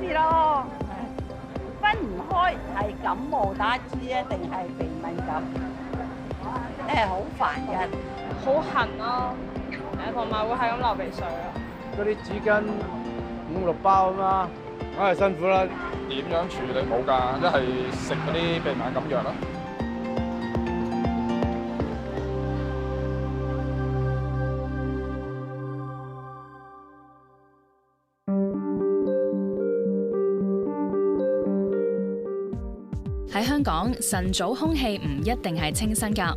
啲咯，分唔開係感冒打支啊，定係鼻敏感，好煩嘅。好痕咯，同埋會係咁流鼻水啊。嗰啲紙巾5、6包啊嘛，梗係辛苦啦。點樣處理冇㗎？一係食嗰啲鼻敏感藥啦。喺香港，晨早空氣唔一定係清新㗎。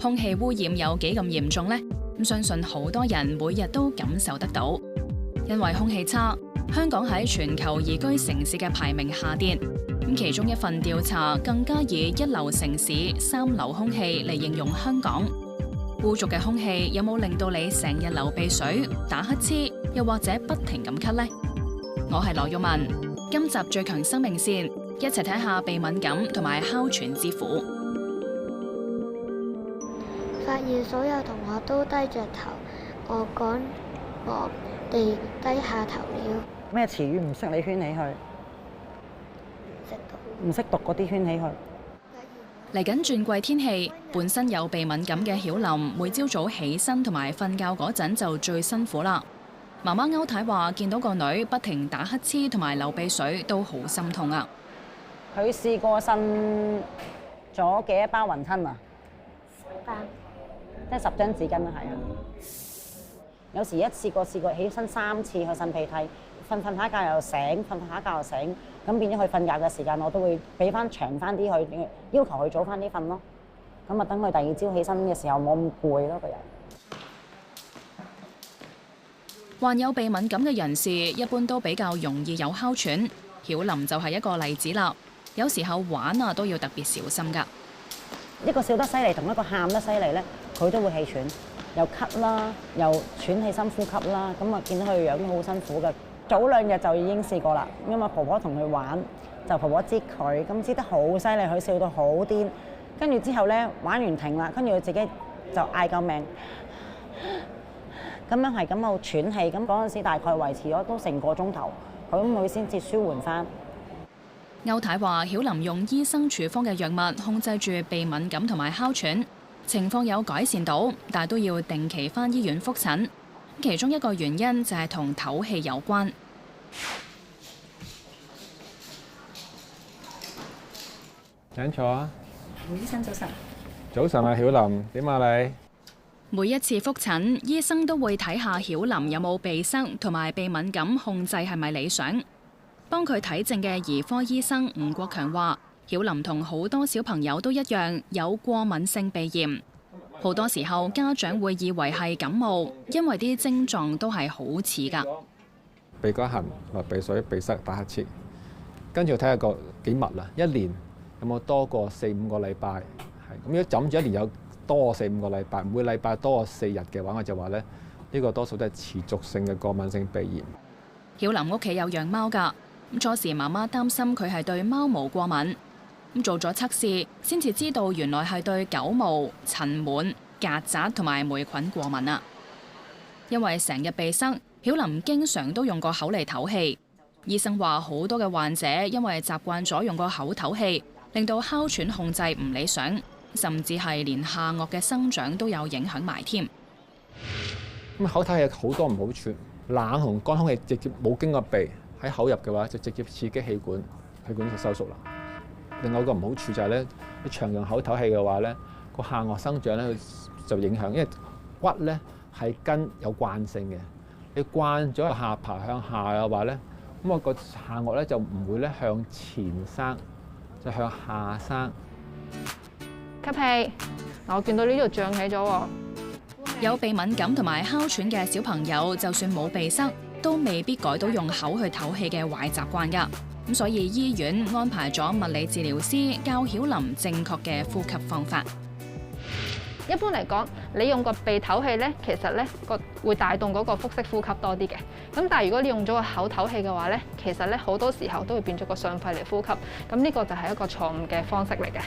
空氣污染有幾咁嚴重呢？相信好多人每日都感受得到。因為空氣差，香港喺全球宜居城市嘅排名下跌。其中一份調查更加以1流城市3流空氣嚟形容香港。污濁嘅空氣有冇令到你成日流鼻水、打乞嗤，又或者不停咁咳呢？我係羅玉文，今集最強生命線，一齊睇下鼻敏感同埋哮喘之苦。發現所有同學都低着頭，我趕忙地低下頭了。咩詞語唔識你圈起去？唔識讀嗰啲圈起去。嚟緊轉季天氣，本身有鼻敏感嘅曉琳，每朝早起身同埋瞓覺嗰陣就最辛苦啦。媽媽歐太話：見到個女不停打乞嗤同埋流鼻水，都好心痛啊！佢試過呻咗幾多包雲吞啊？10包，即係10張紙巾啦，係啊！有時試過起身3次去擤鼻涕，瞓下覺又醒，瞓下覺又醒，咁變咗佢瞓覺嘅時間，我都會俾翻長翻啲佢，要求佢早翻啲瞓咯。咁啊，等佢第二朝起身嘅時候冇咁攰咯，個人。患有鼻敏感嘅人士一般都比較容易有哮喘，曉琳就係一個例子啦。有時候玩啊都要特別小心㗎。一個笑得犀利同一個喊得犀利咧，佢都會氣喘，又咳啦，又喘氣深呼吸啦。咁啊，見到佢樣都好辛苦嘅。早2日就已經試過啦，因為婆婆同佢玩，就婆婆擠佢，咁擠得好犀利，佢笑到好癲。跟住之後咧，玩完停啦，跟住佢自己就嗌救命。咁樣係咁喺度喘氣，咁嗰陣時大概維持咗都成個鐘頭，咁佢先至舒緩翻。歐太話：曉琳用醫生處方嘅藥物控制住鼻敏感同埋哮喘，情況有改善到，但都要定期返醫院覆診。其中一個原因就係同唞氣有關。請坐啊！醫生早晨。早晨啊，曉琳，點啊你？每一次覆診，醫生都會睇下曉琳有冇鼻塞同埋鼻敏感控制係咪理想。幫佢睇症嘅兒科醫生吳國強話：曉琳同好多小朋友都一樣有過敏性鼻炎，好多時候家長會以為係感冒，因為啲症狀都係好似㗎。鼻哥痕、流鼻水、鼻塞、打乞嗤，跟住睇下個幾密啦，一年有冇多過4、5個禮拜？係咁，如果枕住一年有多過4、5個禮拜，每禮拜多過4日嘅話，我就話咧，呢個多數都係持續性嘅過敏性鼻炎。曉琳屋企有養貓㗎，初時媽媽擔心佢係對貓毛過敏，做咗測試先至知道原來係對狗毛、塵蟎、曱甴同埋霉菌過敏啊！因為成日鼻塞，曉琳經常都用個口嚟唞氣。醫生話好多嘅患者因為習慣咗用個口唞氣，令到哮喘控制唔理想，甚至係連下顎嘅生長都有影響埋添。咁口唞氣好多唔好處，冷同乾空氣直接冇經過鼻喺口入嘅話，就直接刺激氣管，氣管就收縮啦。另外一個唔好處就係咧，你長用口唞氣嘅話咧，個下顎生長咧就影響，因為骨咧係根有慣性嘅，你慣咗個下巴向下嘅話咧，咁我個下顎咧就唔會咧向前生，就向下生。吸氣，我見到呢度脹起咗喎。有鼻敏感同埋哮喘嘅小朋友，就算冇鼻塞，都未必改到用口去唞氣嘅壞習慣㗎。咁所以醫院安排咗物理治療師教曉琳正確嘅呼吸方法。一般嚟講，你用個鼻唞氣咧，其實咧會帶動嗰個腹式呼吸多啲嘅。咁但係如果你用咗個口唞氣嘅話咧，其實咧好多時候都會變咗個上肺嚟呼吸。咁呢個就係一個錯誤嘅方式嚟嘅。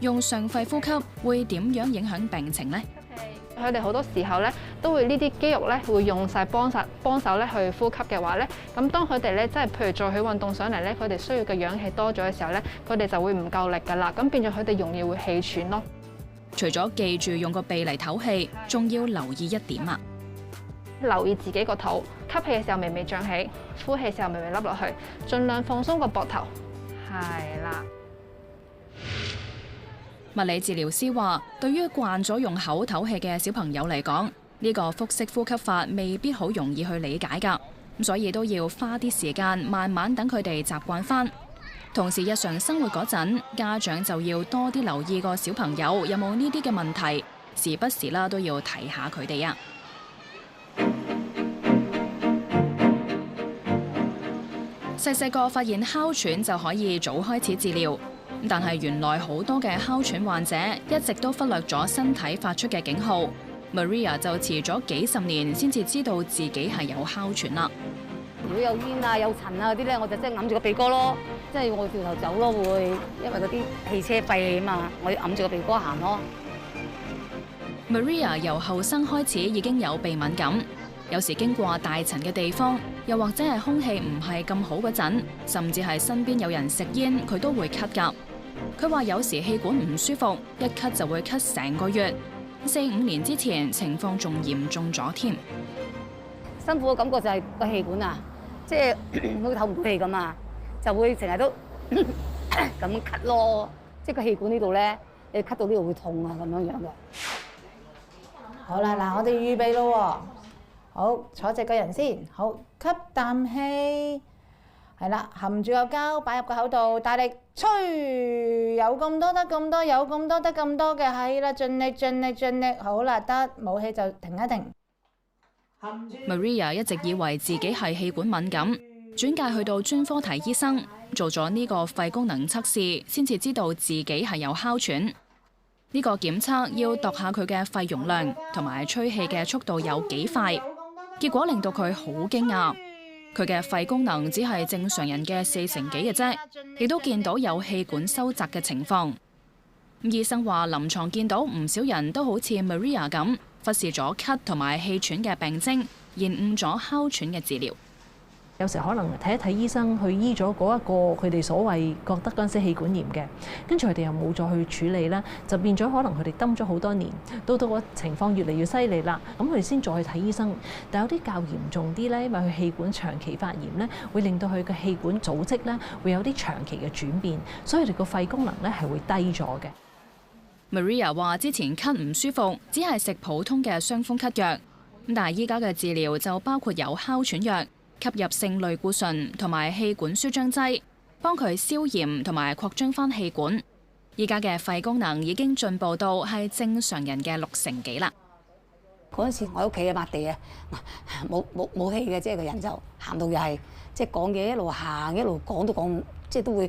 用上肺呼吸會點樣影響病情呢？佢哋好多時候咧都會呢啲肌肉咧會用晒幫手咧去呼吸嘅話咧，咁當佢哋咧即係譬如做起運動上嚟咧，佢哋需要嘅氧氣多咗嘅時候咧，佢哋就會唔夠力㗎啦，咁變咗佢哋容易會氣喘咯。除咗記住用個鼻嚟唞氣，仲要留意一點啊！留意自己個肚，吸氣嘅時候微微脹起，呼氣嘅時候微微凹落去，盡量放鬆個膊頭。係啦。物理治療師話，對於慣咗用口唞氣嘅小朋友嚟講，呢個腹式呼吸法未必好容易去理解㗎，咁所以都要花啲時間，慢慢等佢哋習慣返。同時日常生活嗰陣，家長就要多啲留意個小朋友有冇呢啲嘅問題，時不時啦都要提下佢哋啊。細個發現哮喘就可以早開始治療，但係原來好多嘅哮喘患者一直都忽略咗身體發出嘅警號。Maria 就遲咗幾十年先至知道自己係有哮喘啦。如果有煙啊、有塵啊嗰啲咧，我就即係揞住個鼻哥咯，即係我掉頭走咯會，因為嗰啲汽車廢氣啊嘛，我要揞住個鼻哥行咯。Maria 由後生開始已經有鼻敏感，有時經過大塵嘅地方，又或者係空氣唔係咁好嗰陣，甚至係身邊有人食煙，佢都會咳㗎。佢話有時氣管唔舒服，一咳就會咳成個月。4-5年之前情況仲嚴重咗添。辛苦嘅感覺就係個氣管啊，即係好似透唔到氣咁啊，就會成日都咁咳咯。即係個氣管呢度咧，你咳到呢度會痛啊咁樣樣嘅。好啦，嗱，我哋預備咯。好，坐直個人先。好，吸啖氣，係啦，含住個膠擺入個口度，大力吹，有咁多得咁多，有咁多得咁多嘅，係啦，盡力盡力盡力，好啦，得冇氣就停一停。Maria 一直以為自己係氣管敏感，轉介去到專科睇醫生，做咗呢個肺功能測試，先至知道自己係有哮喘。呢個檢測要度下佢嘅肺容量同埋吹氣嘅速度有幾快，結果令到佢好驚訝。佢嘅肺功能只係正常人嘅4成幾嘅啫，亦都見到有氣管收窄嘅情況。醫生話臨床見到唔少人都好似 Maria 咁，忽視咗咳同埋氣喘嘅病徵，延誤咗哮喘嘅治療。有時可能睇一睇醫生，去醫咗嗰一個佢哋所謂覺得嗰陣時氣管炎嘅，跟住佢哋又冇再去處理啦，就變咗可能佢哋蹲咗好多年，到個情況越嚟越犀利啦，咁佢哋先再去睇醫生。但有啲較嚴重啲咧，因為佢氣管長期發炎咧，會令到佢嘅氣管組織咧會有啲長期嘅轉變，所以佢哋個肺功能咧係會低咗嘅。Maria 話之前咳唔舒服，只係食普通嘅傷風咳藥，咁但係依家嘅治療就包括有哮喘藥、吸入性類固醇同埋氣管舒張劑，幫佢消炎同埋擴張翻氣管。依家嘅肺功能已經進步到係正常人嘅6成幾啦。嗰陣時我喺屋企啊抹地啊，冇氣嘅，即係個人就行到又係即係講嘢一路行一路講都講，即係都會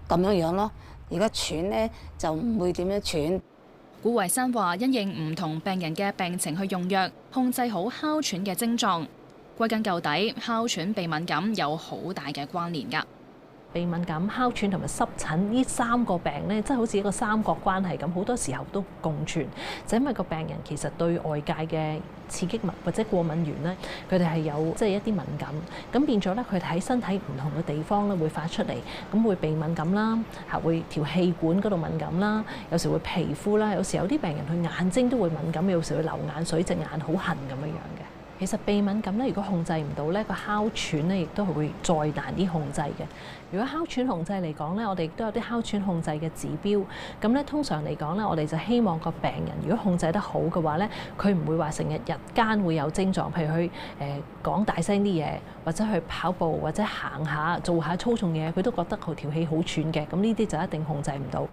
咁樣樣咯。而家喘咧就唔會點樣喘。古慧珊話：因應唔同病人嘅病情去用藥，控制好哮喘嘅症狀。歸根究底，哮喘鼻敏感有好大嘅關聯㗎。鼻敏感、哮喘同埋濕疹呢3個病咧，即係好似一個三角關係咁，好多時候都共存。就因為個病人其實對外界嘅刺激物或者過敏源咧，佢哋係有即係一啲敏感，咁變咗咧佢哋喺身體唔同嘅地方咧會發出嚟，咁會鼻敏感啦，會條氣管嗰度敏感啦，有時會皮膚啦，有時有啲病人佢眼睛都會敏感，有時會流眼水，隻眼好痕咁樣嘅。其實鼻敏感咧，如果控制唔到咧，個哮喘咧亦都係會再難啲控制嘅。如果哮喘控制嚟講咧，我哋亦都有啲哮喘控制嘅指標。咁咧通常嚟講咧，我哋就希望個病人如果控制得好嘅話咧，佢唔會話成日日間會有症狀，譬如佢講大聲啲嘢，或者去跑步或者行下做下粗重嘢，佢都覺得佢條氣好喘嘅。咁呢啲就一定控制唔到。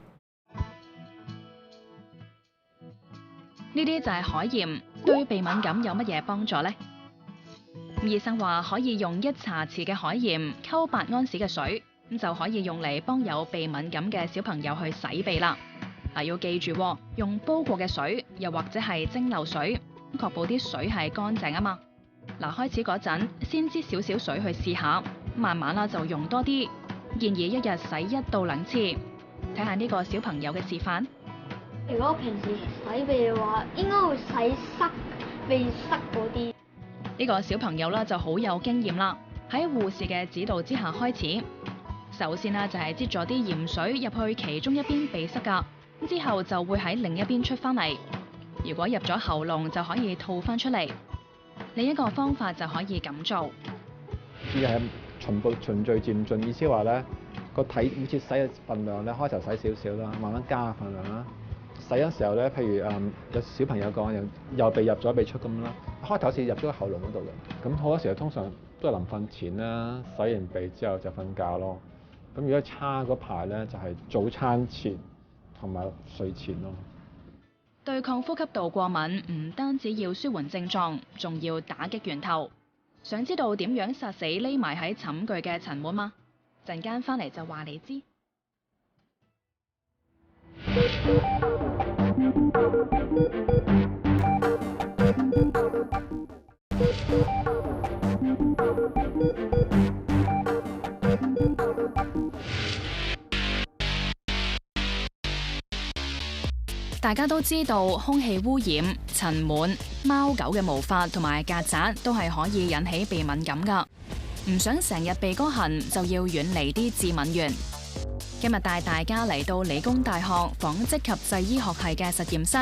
呢啲就係海鹽，對鼻敏感有乜嘢幫助呢？醫生話可以用1茶匙嘅海鹽溝8安士嘅水，咁就可以用嚟幫有鼻敏感嘅小朋友去洗鼻啦。嗱，要記住用煲過嘅水，又或者係蒸餾水，確保啲水係乾淨啊嘛。嗱，開始嗰陣先擠少少水去試下，慢慢啦就用多啲。建議1日洗1到2次。睇下呢個小朋友嘅示範。如果平時洗鼻嘅話，應該會洗鼻塞嗰啲。呢個小朋友啦就好有經驗啦，喺護士嘅指導之下開始。首先呢，就係擠咗啲鹽水入去其中一邊鼻塞㗎，之後就會喺另一邊出翻嚟。如果入咗喉嚨就可以吐翻出嚟。另一個方法就可以咁做。呢係循序漸進，意思話咧個體每次洗嘅份量咧，開頭洗少少啦，慢慢加份量啦。洗嘅時候咧，譬如有小朋友講右鼻入咗鼻出咁啦，開頭好似入咗個喉嚨嗰度嘅。咁好多時候通常都係臨瞓前啦，洗完鼻之後就瞓覺咯。咁如果差嗰排咧，就係早餐前同埋睡前咯。對抗呼吸道過敏唔單止要舒緩症狀，仲要打擊源頭。想知道點樣殺死匿埋喺寢具嘅塵蟎嗎？陣間翻嚟就話你知。大家都知道，空氣污染、塵蟎、貓狗嘅毛髮同埋曱甴都係可以引起鼻敏感㗎。唔想成日鼻哥痕，就要遠離啲致敏源。今日帶大家嚟到理工大學紡織及製醫學系嘅實驗室，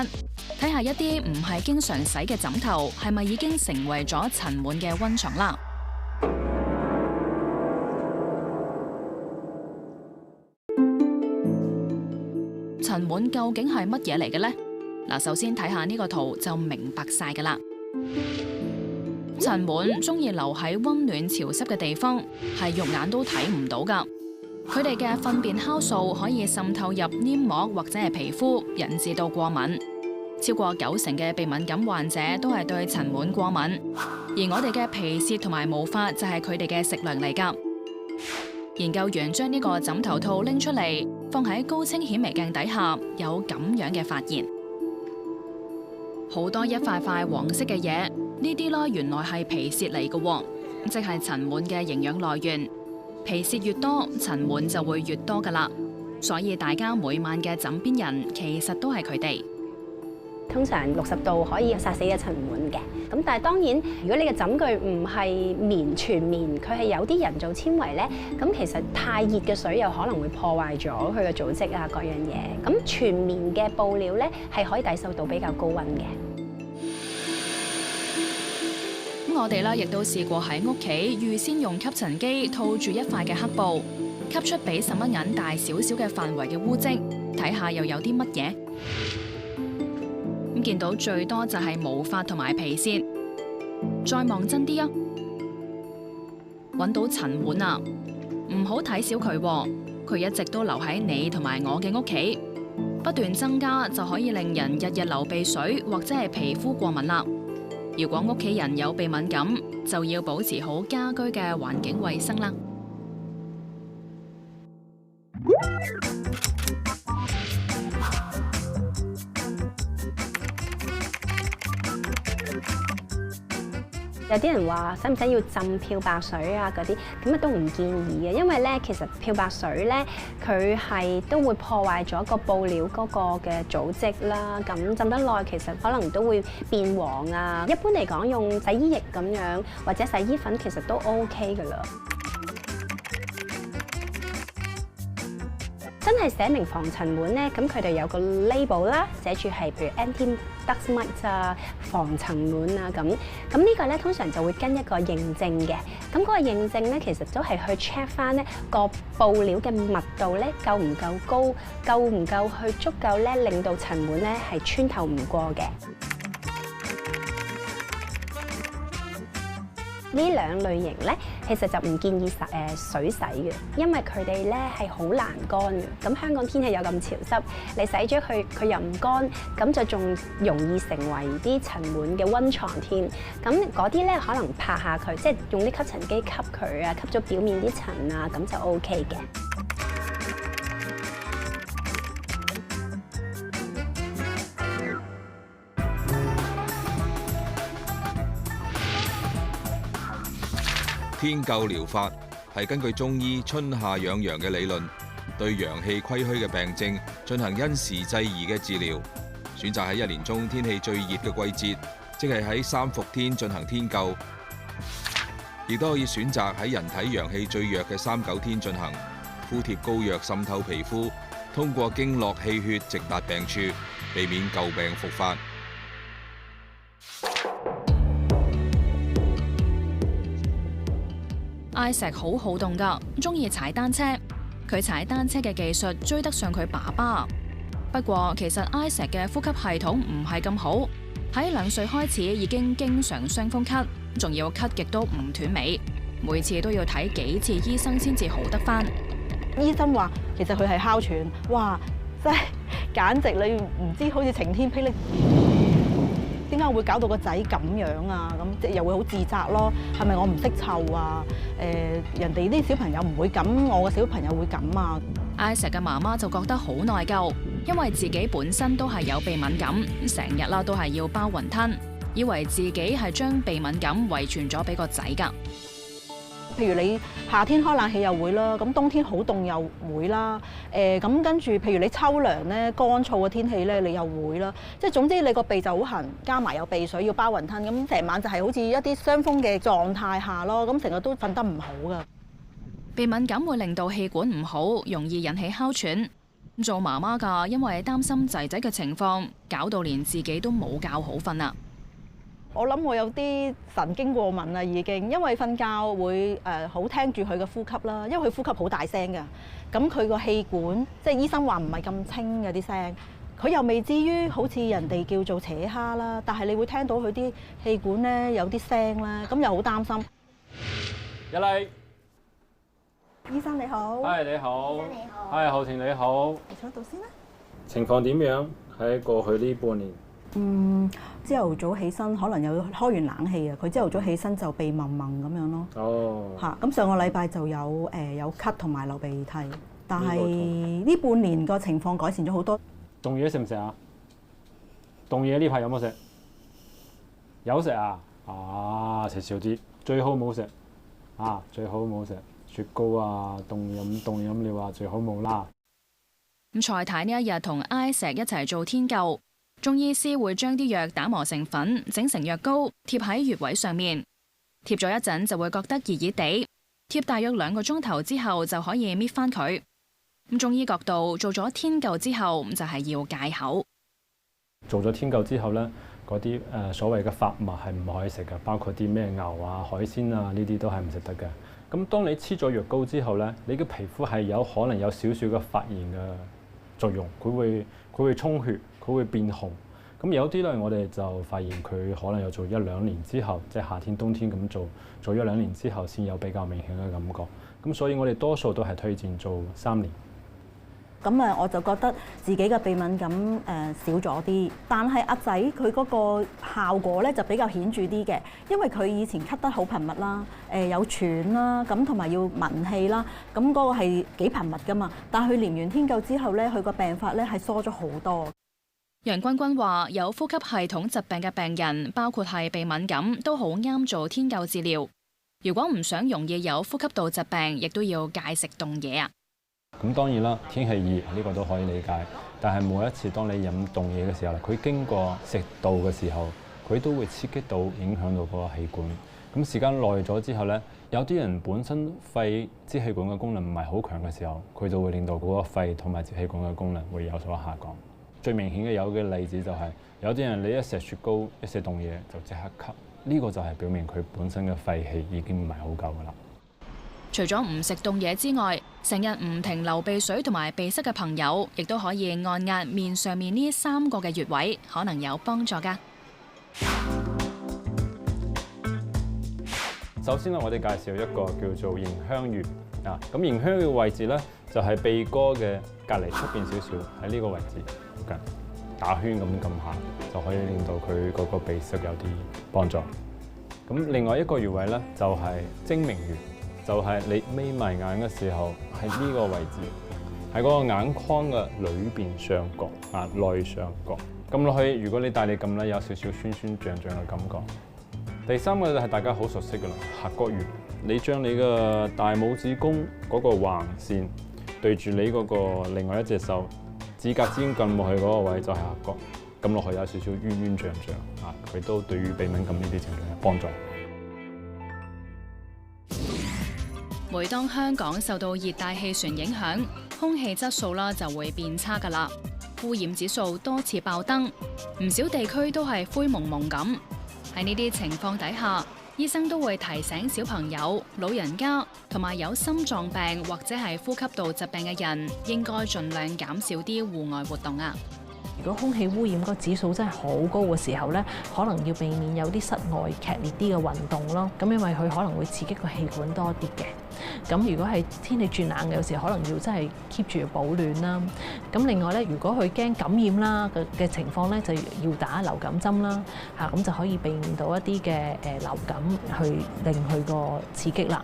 睇下一啲唔係經常洗嘅枕頭係咪已經成為咗塵蟎嘅溫床啦。塵蟎究竟係乜嘢嚟嘅呢？嗱，首先睇下呢個圖就明白晒㗎啦。塵蟎鍾意留喺溫暖潮濕嘅地方，係肉眼都睇唔到㗎。佢哋嘅糞便酵素可以滲透入黏膜或者係皮膚，引致到過敏。超過90%嘅鼻敏感患者都係對塵蟎過敏，而我哋嘅皮屑同埋毛髮就係佢哋嘅食糧嚟㗎。研究員將呢個枕頭套拎出嚟，放喺高清顯微鏡底下，有咁樣嘅發現。好多一塊塊黃色嘅嘢，呢啲啦原來係皮屑嚟嘅，即係塵蟎嘅營養來源。皮屑越多，塵蟎就會越多㗎啦。所以大家每晚嘅枕邊人其實都係佢哋。通常60度可以殺死嘅塵蟎嘅，咁但係當然，如果你嘅枕具唔係棉全棉，佢係有啲人造纖維咧，咁其實太熱嘅水有可能會破壞咗佢嘅組織啊各樣嘢。咁全棉嘅布料咧係可以抵受到比較高溫嘅。咁我哋啦亦都試過喺屋企預先用吸塵機套住一塊嘅黑布，吸出比10蚊銀大少少嘅範圍嘅污漬，睇下又有啲乜嘢。咁見到最多就係毛髮同埋皮屑，再望真啲啊，揾到塵蟎啊！唔好睇小佢，佢一直都留喺你同埋我嘅屋企，不斷增加就可以令人日日流鼻水或者係皮膚過敏啦。如果屋企人有鼻敏感，就要保持好家居嘅環境衛生啦。有啲人話使唔使要浸漂白水啊嗰啲，咁啊都唔建議嘅，因為咧其實漂白水咧佢係都會破壞咗個布料嗰個嘅組織啦，咁浸得耐其實可能都會變黃啊。一般嚟講用洗衣液咁樣或者洗衣粉其實都 OK 噶啦。真係寫明防塵蟎咧，咁佢哋有個 label 啦，寫住係譬如 anti-dust mite 啊、防塵蟎啊咁。咁呢個咧通常就會跟一個認證嘅。咁嗰個認證咧，其實都係去 check 翻咧個布料嘅密度咧夠唔夠高，夠唔夠去足夠咧令到塵蟎咧係穿透唔過嘅。呢兩類型咧，其實就唔建議水洗嘅，因為佢哋咧係好難乾嘅。咁香港天氣又咁潮濕，你洗咗佢又唔乾，咁就仲容易成為啲塵蟎嘅溫床添。咁嗰啲咧可能拍下佢，即係用啲吸塵機吸佢啊，吸咗表面啲塵啊，咁就 OK 嘅。天灸療法係根據中醫春夏養陽嘅理論，對陽氣虧虛嘅病症進行因時制宜嘅治療。選擇喺一年中天氣最熱嘅季節，即係喺三伏天進行天灸，亦都可以選擇喺人體陽氣最弱嘅三九天進行。敷貼膏藥滲透皮膚，通過經絡氣血直達病處，避免舊病復發。Isaac 好好動㗎，中意踩單車。佢踩單車嘅技術追得上佢爸爸。不過其實 Isaac 嘅呼吸系統唔係咁好，喺2歲開始已經經常傷風咳，仲要咳極都唔斷尾，每次都要睇幾次醫生先至好得返。醫生話其實佢係哮喘，哇！真係簡直你唔知好似晴天霹靂。點解會搞到個仔咁樣啊？咁即係又會好自責咯。係咪我唔識湊啊？人哋啲小朋友唔會咁，我個小朋友會咁啊。Isaac 嘅媽媽就覺得好內疚，因為自己本身都係有鼻敏感，成日啦都係要包雲吞，以為自己係將鼻敏感遺傳咗俾個仔㗎。譬如你夏天開冷氣又會啦，咁冬天好凍又會啦。咁跟住，譬如你秋涼咧，乾燥嘅天氣咧，你又會啦。即係總之你個鼻就好痕，加埋有鼻水要包雲吞，咁成晚就係好似一啲傷風嘅狀態下咯。咁成日都瞓得唔好㗎。鼻敏感會令到氣管唔好，容易引起哮喘。做媽媽㗎，因為擔心仔仔嘅情況，搞到連自己都冇覺好瞓啦。我諗我有啲神經過敏啦，已經，因為瞓覺會好聽住佢嘅呼吸啦，因為佢呼吸好大聲㗎。咁佢個氣管，即係醫生話唔係咁清嘅啲聲，佢又未至於好似人哋叫做扯蝦啦，但係你會聽到佢啲氣管咧有啲聲啦，咁又好擔心。入嚟，醫生你好。係你好。醫生你好。係浩田你好。你坐度先啦。情況點樣？喺過去呢半年。朝頭早起身可能有開完冷氣啊，佢朝頭早起身就鼻濛濛咁樣咯。哦。嚇！咁上個禮拜就有咳同埋流鼻涕，但係呢半年個情況改善咗好多。凍嘢食唔食啊？凍嘢呢排有冇食？有食啊！啊，食少啲，最好冇食。啊，最好冇食雪糕啊，凍飲料啊，最好冇啦。咁蔡太呢一日同 Isaac 一齊做天灸。中醫師會將啲藥打磨成粉，整成藥膏，貼喺穴位上面。貼咗一陣就會覺得熱熱地，貼大約2個鐘頭之後就可以搣翻佢。咁中醫角度做咗天灸之後，就係要戒口。做咗天灸之後咧，嗰啲所謂嘅發物係唔可以食嘅，包括啲咩牛啊、海鮮啊呢啲都係唔食得嘅。咁當你黐咗藥膏之後咧，你嘅皮膚係有可能有少少嘅發炎嘅作用，佢會充血。佢會變紅，咁有啲咧，我哋就發現佢可能有做1-2年之後，即係夏天、冬天咁做1-2年之後，先有比較明顯嘅感覺。咁所以我哋多數都係推薦做3年。咁我就覺得自己嘅鼻敏感少咗啲，但係阿仔佢嗰個效果咧就比較顯著啲嘅，因為佢以前咳得好頻密啦，有喘啦，咁同埋要聞氣啦，咁嗰個係幾頻密噶嘛。但係佢練完天灸之後咧，佢個病發咧係疏咗好多。楊君君話：有呼吸系統疾病嘅病人，包括係鼻敏感，都好啱做天灸治療。如果唔想容易有呼吸道疾病，亦都要戒食凍嘢啊。咁當然啦，天氣熱呢個都可以理解，但係每一次當你飲凍嘢嘅時候，佢經過食道嘅時候，佢都會刺激到影響到嗰個氣管。咁時間耐咗之後咧，有啲人本身肺支氣管嘅功能唔係好強嘅時候，佢就會令到嗰個肺同埋支氣管嘅功能會有所下降。最明顯嘅有嘅例子就係有啲人你一食雪糕、一食凍嘢就即刻咳，呢個就係表明佢本身嘅肺氣已經唔係好夠㗎啦。除咗唔食凍嘢之外，成日唔停流鼻水同埋鼻塞嘅朋友，亦都可以按壓面上面呢3個嘅穴位，可能有幫助㗎。首先咧，我哋介紹一個叫做迎香穴啊。咁迎香嘅位置咧，就係鼻哥嘅隔離出邊少少，喺呢個位置附近打圈咁撳下，就可以令到佢嗰個鼻塞有啲幫助。咁另外一個穴位咧，就係睛明穴，就係你眯埋眼嘅時候，喺呢個位置，喺嗰個眼眶嘅裏邊上角啊，內上角撳落去。如果你大力撳咧，有少少酸酸脹脹嘅感覺。第3個就係大家好熟悉嘅啦，合谷穴。你將你嘅大拇指公嗰個橫線對住你嗰個另外一隻手指甲尖撳落去嗰個位就係合谷。咁落去有少少冤冤脹脹啊，佢都對於鼻敏感呢啲症狀有幫助。每當香港受到熱帶氣旋影響，空氣質素啦就會變差㗎啦，污染指數多次爆燈，唔少地區都係灰蒙蒙咁。喺呢啲情況底下，醫生都會提醒小朋友、老人家同埋有心臟病或者係呼吸道疾病嘅人，應該盡量減少啲戶外活動啊。如果空氣污染個指數真係好高嘅時候咧，可能要避免有啲室外劇烈啲嘅運動咯。咁因為佢可能會刺激個氣管多啲嘅。咁如果係天氣轉冷嘅，有時可能要真係 keep 住保暖啦。咁另外咧，如果佢驚感染啦嘅情況咧，就要打流感針啦。嚇，咁就可以避免到一啲嘅流感去令佢個刺激啦。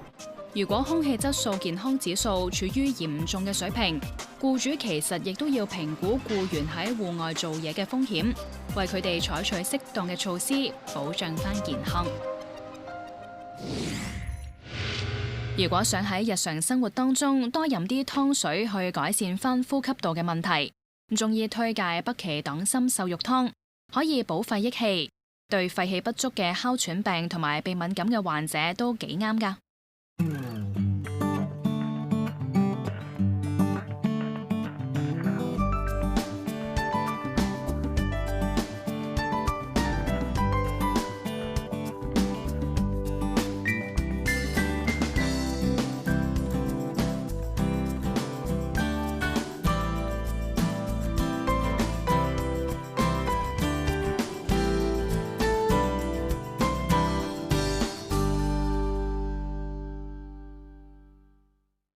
如果空氣質素健康指數處於嚴重嘅水平，僱主其實亦都要評估僱員喺戶外做嘢嘅風險，為佢哋採取適當嘅措施，保障翻健康。如果想喺日常生活當中多飲啲湯水去改善翻呼吸道嘅問題，中醫推介北芪黨參瘦肉湯，可以補肺益氣，對肺氣不足嘅哮喘病同埋鼻敏感嘅患者都幾啱㗎。